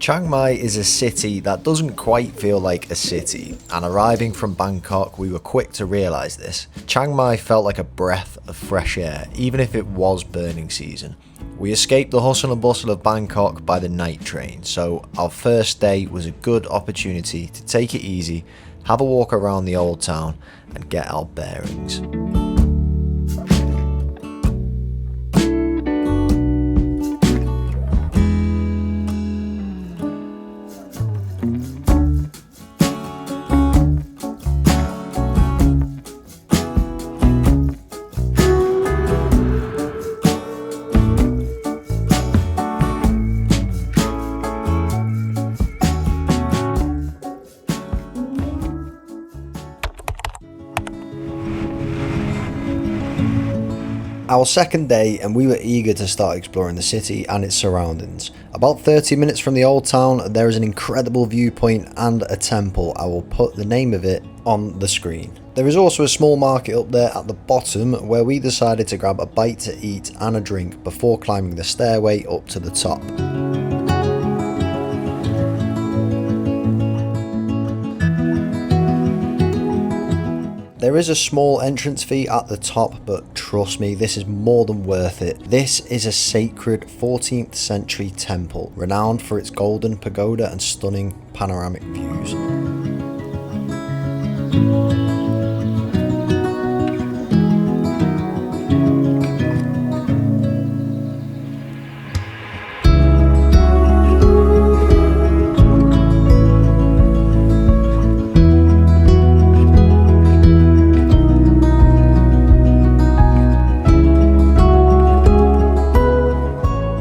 Chiang Mai is a city that doesn't quite feel like a city, and arriving from Bangkok we were quick to realise this. Chiang Mai felt like a breath of fresh air, even if it was burning season. We escaped the hustle and bustle of Bangkok by the night train, so our first day was a good opportunity to take it easy, have a walk around the old town and get our bearings. Our second day, and we were eager to start exploring the city and its surroundings. About 30 minutes from the old town, there is an incredible viewpoint and a temple. I will put the name of it on the screen. There is also a small market up there at the bottom where we decided to grab a bite to eat and a drink before climbing the stairway up to the top. There is a small entrance fee at the top, but trust me, this is more than worth it. This is a sacred 14th century temple, renowned for its golden pagoda and stunning panoramic views.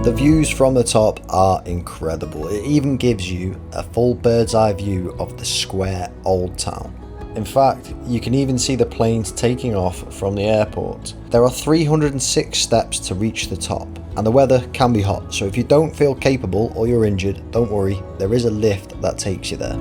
The views from the top are incredible. It even gives you a full bird's eye view of the square old town. In fact, you can even see the planes taking off from the airport. There are 306 steps to reach the top, and the weather can be hot, so if you don't feel capable or you're injured, don't worry, there is a lift that takes you there.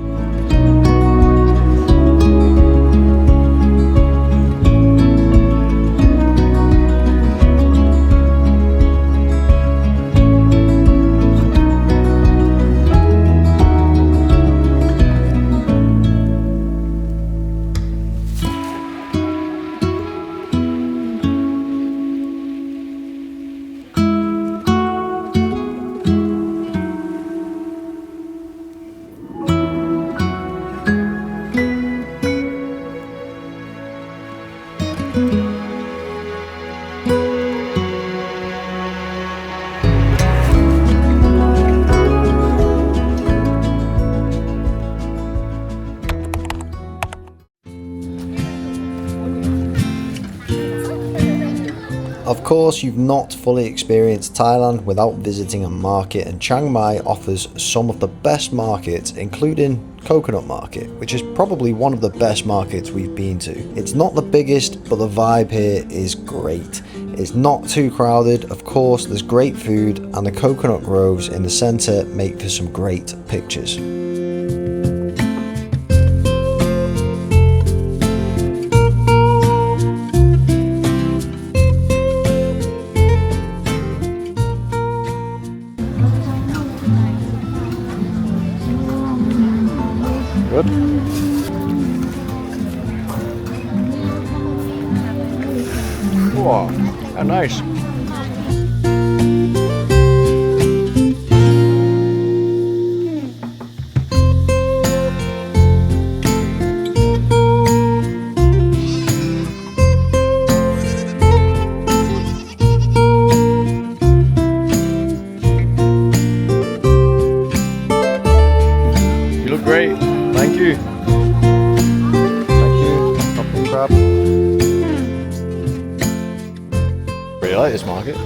Of course, you've not fully experienced Thailand without visiting a market, and Chiang Mai offers some of the best markets, including Coconut Market, which is probably one of the best markets we've been to. It's not the biggest, but the vibe here is great. It's not too crowded, of course, there's great food, and the coconut groves in the centre make for some great pictures. Good. Wow, how nice. You look great. Thank you. Thank you. Chocolate crab. Really like this market.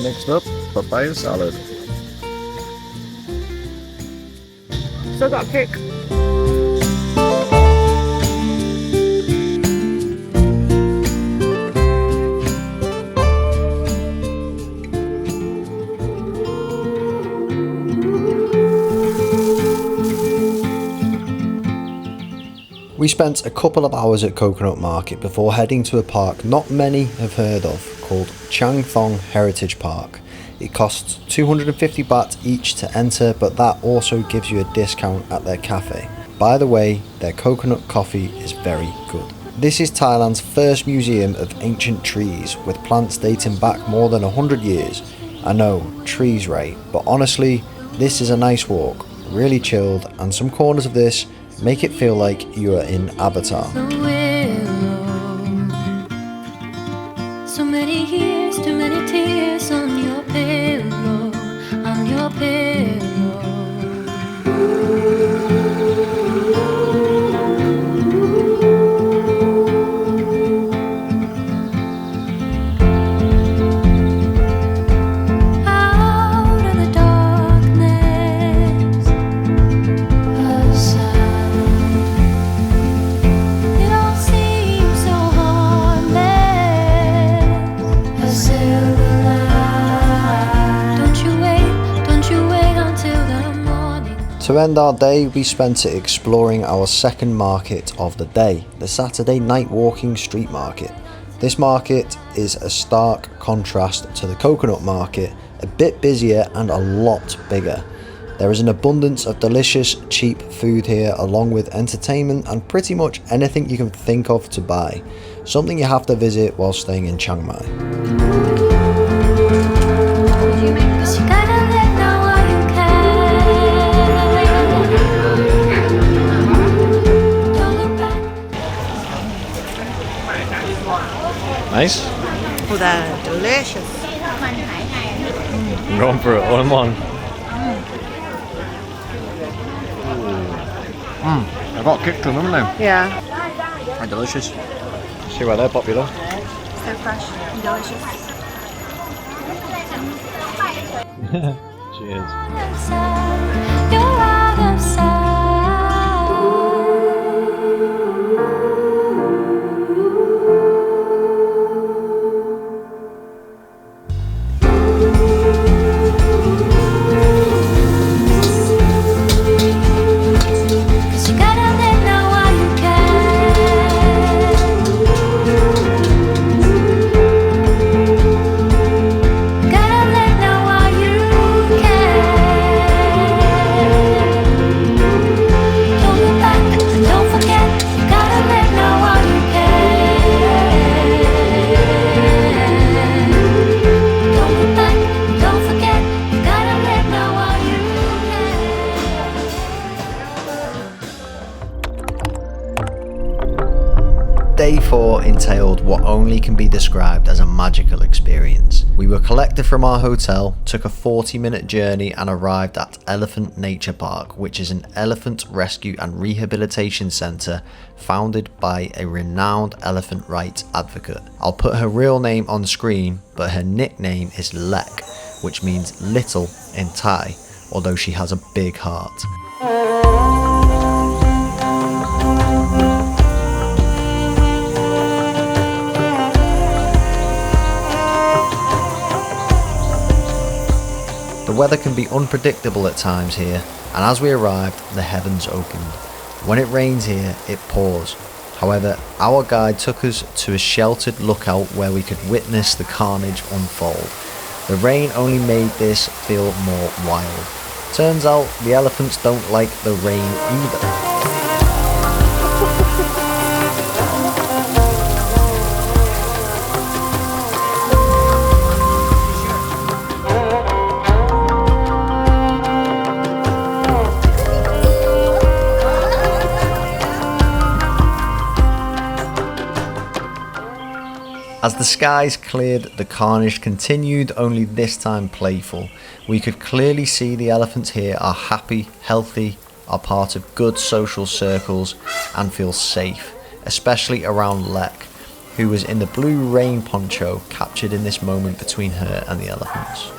Next up, papaya salad. Still got cake. We spent a couple of hours at Coconut Market before heading to a park not many have heard of called Changthong Heritage Park. It costs 250 baht each to enter, but that also gives you a discount at their cafe. By the way, their coconut coffee is very good. This is Thailand's first museum of ancient trees, with plants dating back more than 100 years. I know, trees right, but honestly, this is a nice walk, really chilled, and some corners of this make it feel like you are in Avatar. So many years, too many tears on your pillow, on your pillow. Out of the darkness, a sound. It all seems so harmless. A silver light. Don't you wait until the morning. To end our day, we spent it exploring our second market of the day, the Saturday night walking street market. This market is a stark contrast to the coconut market, a bit busier and a lot bigger. There is an abundance of delicious, cheap food here, along with entertainment and pretty much anything you can think of to buy. Something you have to visit while staying in Chiang Mai. Cause you gotta let know while you can. Don't look back. Nice. Oh, they're delicious. I'm going for it all in one. I got kicked to them, haven't Yeah. they? They're delicious. See why they're popular. So fresh and delicious. Cheers. You're out of sight. Cause you gotta let know while you can. Gotta let know while you can. Don't look back and don't forget. You gotta let know while you can. Don't look back and don't forget. You gotta let know while you can. Day 4 entailed what only can be described as a magical experience. We were collected from our hotel, took a 40-minute journey and arrived at Elephant Nature Park, which is an elephant rescue and rehabilitation centre founded by a renowned elephant rights advocate. I'll put her real name on screen, but her nickname is Lek, which means little in Thai, although she has a big heart. The weather can be unpredictable at times here, and as we arrived, the heavens opened. When it rains here, it pours. However, our guide took us to a sheltered lookout where we could witness the carnage unfold. The rain only made this feel more wild. Turns out the elephants don't like the rain either. As the skies cleared, the carnage continued, only this time playful. We could clearly see the elephants here are happy, healthy, are part of good social circles and feel safe, especially around Lek, who was in the blue rain poncho captured in this moment between her and the elephants.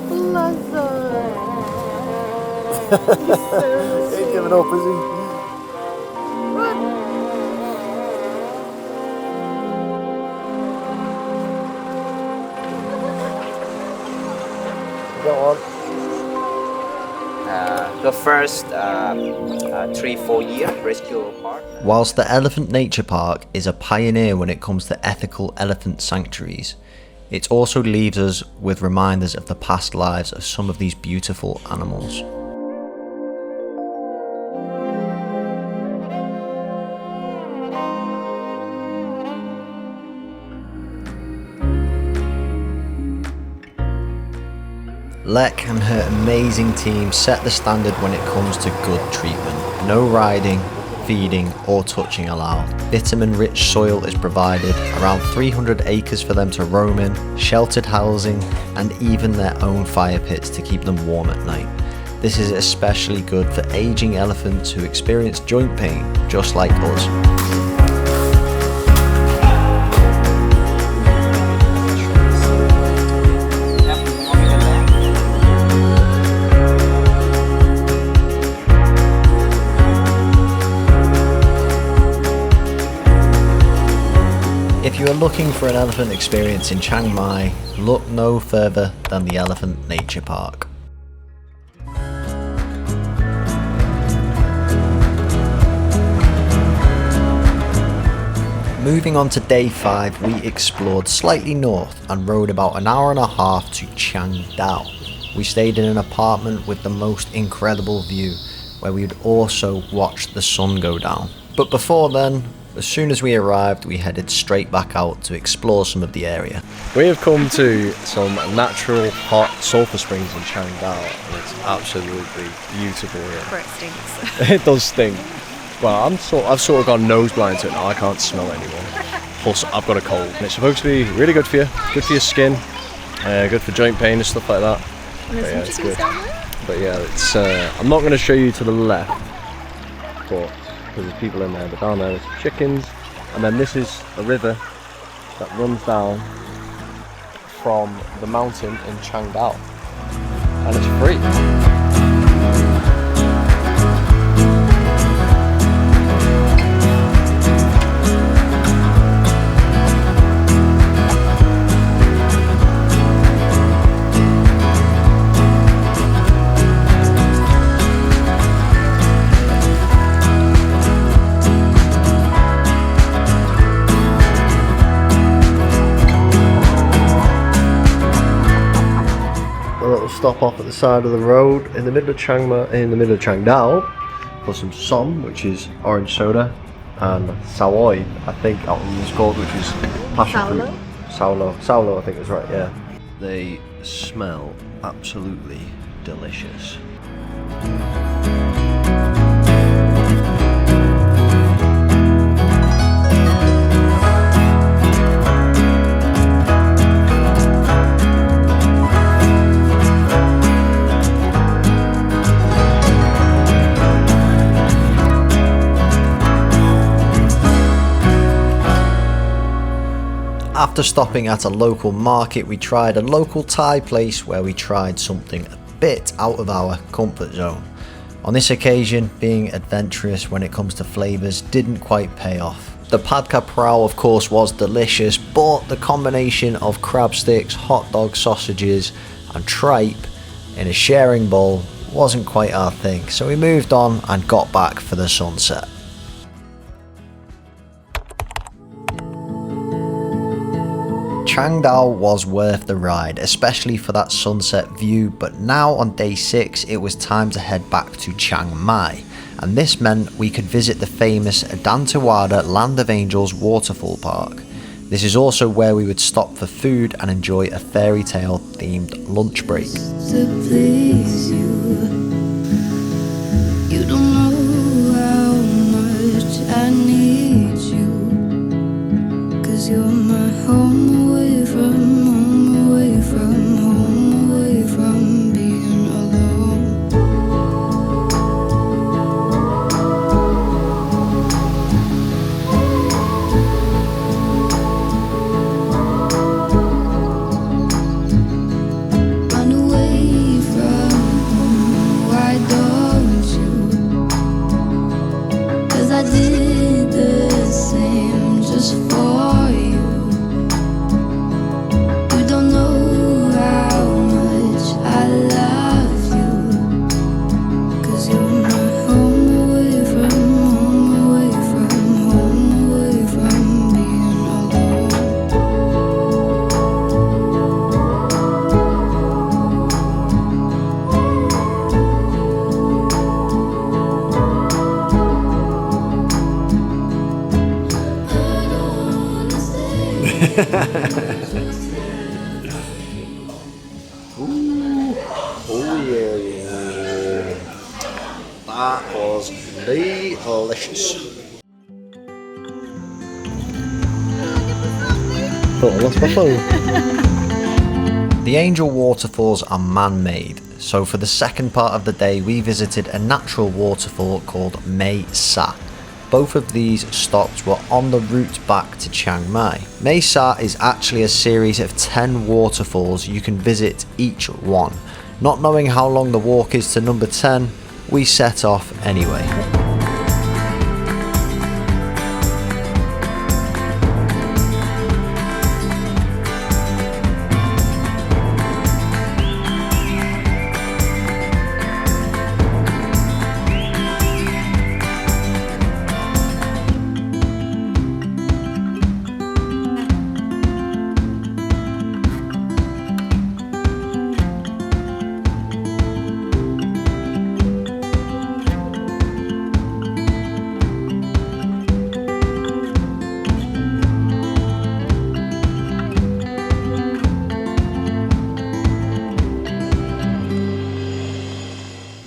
bless her. He ain't giving up, is he? Run! Go on. The first 3-4 year rescue part. Whilst the Elephant Nature Park is a pioneer when it comes to ethical elephant sanctuaries, it also leaves us with reminders of the past lives of some of these beautiful animals. Lek and her amazing team set the standard when it comes to good treatment. No riding, feeding or touching allowed. Vitamin-rich soil is provided, around 300 acres for them to roam in, sheltered housing and even their own fire pits to keep them warm at night. This is especially good for aging elephants who experience joint pain, just like us. If you are looking for an elephant experience in Chiang Mai, look no further than the Elephant Nature Park. Moving on to day 5, we explored slightly north and rode about an hour and a half to Chiang Dao. We stayed in an apartment with the most incredible view, where we would also watch the sun go down. But before then, as soon as we arrived, we headed straight back out to explore some of the area. We have come to some natural hot sulphur springs in Chiang Dao, and it's absolutely beautiful here. Where it stinks. It does stink. Well, I've sort of gone nose blind to it now. I can't smell it anymore. Plus, I've got a cold, and it's supposed to be really good for you, good for your skin, good for joint pain and stuff like that. And there's some chickens down there? But yeah, it's. I'm not going to show you to the left, but because there's people in there. But down there, there's chickens, and then this is a river that runs down from the mountain in Chiang Dao, and it's free. Stop off at the side of the road in the middle of Chiang Dao for some som, which is orange soda, and sawoi, I think that one was called, which is passion fruit. Saulo, I think is right, yeah. They smell absolutely delicious. After stopping at a local market, we tried a local Thai place where we tried something a bit out of our comfort zone. On this occasion, being adventurous when it comes to flavours didn't quite pay off. The pad kha prao of course was delicious, but the combination of crab sticks, hot dog sausages and tripe in a sharing bowl wasn't quite our thing, so we moved on and got back for the sunset. Chiang Dao was worth the ride, especially for that sunset view, but now on day 6 it was time to head back to Chiang Mai, and this meant we could visit the famous Dantewada Land of Angels Waterfall Park. This is also where we would stop for food and enjoy a fairy tale themed lunch break. To please you, you don't know how much I need you, 'cause you're my home away from being alone. Run away Ooh. Oh yeah. That was delicious. Oh, I lost my phone. The Angel waterfalls are man-made, so for the second part of the day we visited a natural waterfall called Mae Sa. Both of these stops were on the route back to Chiang Mai. Mae Sa is actually a series of 10 waterfalls you can visit each one. Not knowing how long the walk is to number 10, we set off anyway.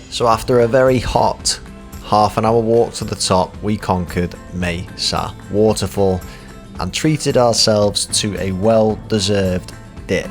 So after a very hot half-an-hour walk to the top, we conquered Mae Sa waterfall and treated ourselves to a well-deserved dip.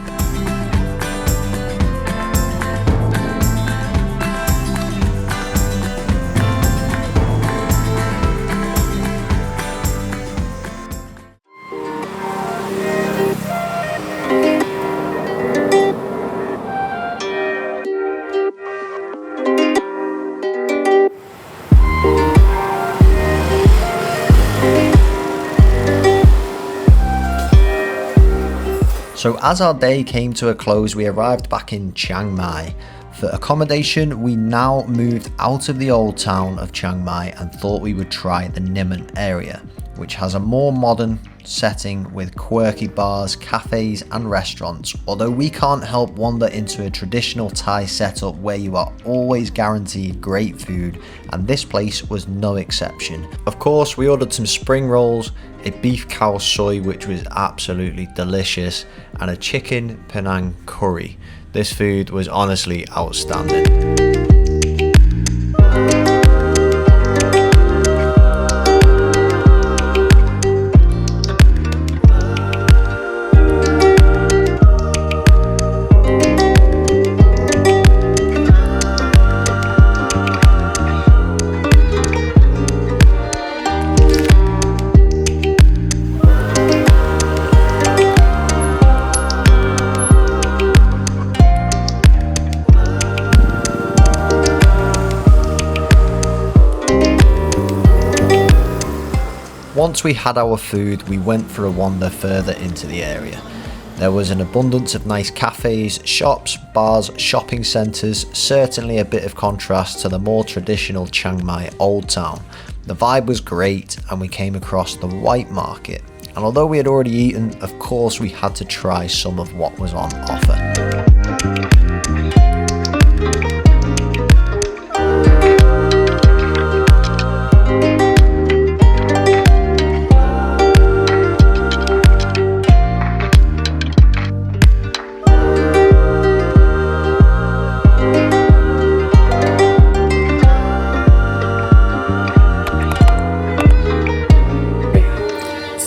So as our day came to a close, we arrived back in Chiang Mai. For accommodation, we now moved out of the old town of Chiang Mai and thought we would try the Nimman area, which has a more modern setting with quirky bars, cafes and restaurants, although we can't help wander into a traditional Thai setup where you are always guaranteed great food, and this place was no exception. Of course, we ordered some spring rolls, a beef khao soi which was absolutely delicious, and a chicken Penang curry. This food was honestly outstanding. Once we had our food, we went for a wander further into the area. There was an abundance of nice cafes, shops, bars, shopping centres, certainly a bit of contrast to the more traditional Chiang Mai Old Town. The vibe was great and we came across the white market. And although we had already eaten, of course we had to try some of what was on offer.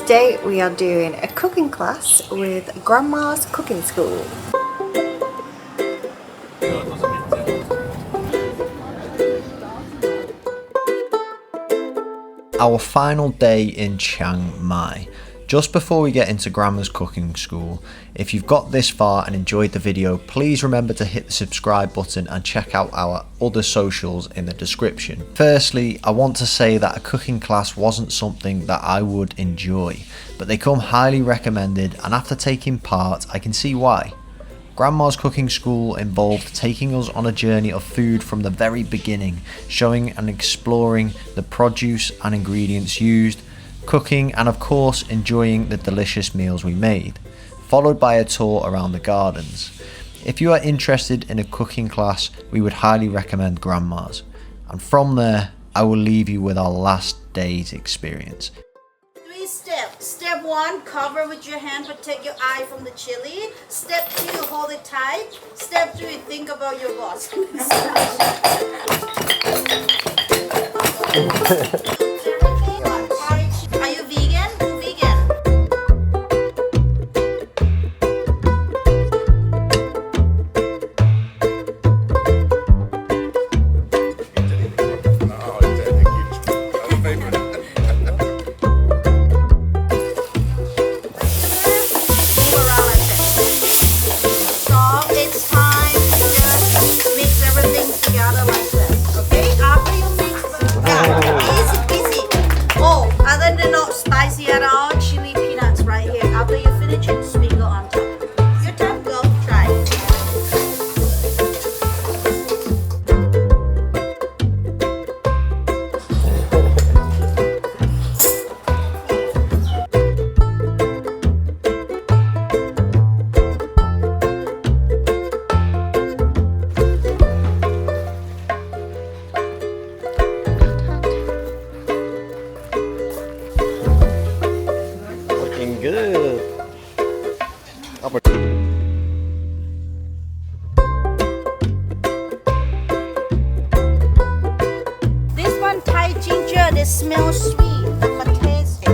Today we are doing a cooking class with Grandma's Cooking School. Our final day in Chiang Mai. Just before we get into Grandma's Cooking School, if you've got this far and enjoyed the video, please remember to hit the subscribe button and check out our other socials in the description. Firstly, I want to say that a cooking class wasn't something that I would enjoy, but they come highly recommended, and after taking part, I can see why. Grandma's Cooking School involved taking us on a journey of food from the very beginning, showing and exploring the produce and ingredients used, cooking and of course enjoying the delicious meals we made, followed by a tour around the gardens. If you are interested in a cooking class, we would highly recommend Grandma's. And from there, I will leave you with our last day's experience. 3 steps. Step 1. 1, cover with your hand, protect your eye from the chili. Step 2, hold it tight. Step 3, think about your boss. Are you vegan? Who vegan? Spicy at all, chili peanuts right here. After you finish it, sprinkle on top. Your turn, go try. Looking good. This one Thai ginger, they smell sweet, but tasty.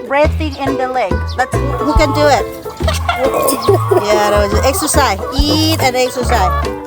Red thing in the leg. Who can do it? Yeah, exercise. Eat and exercise.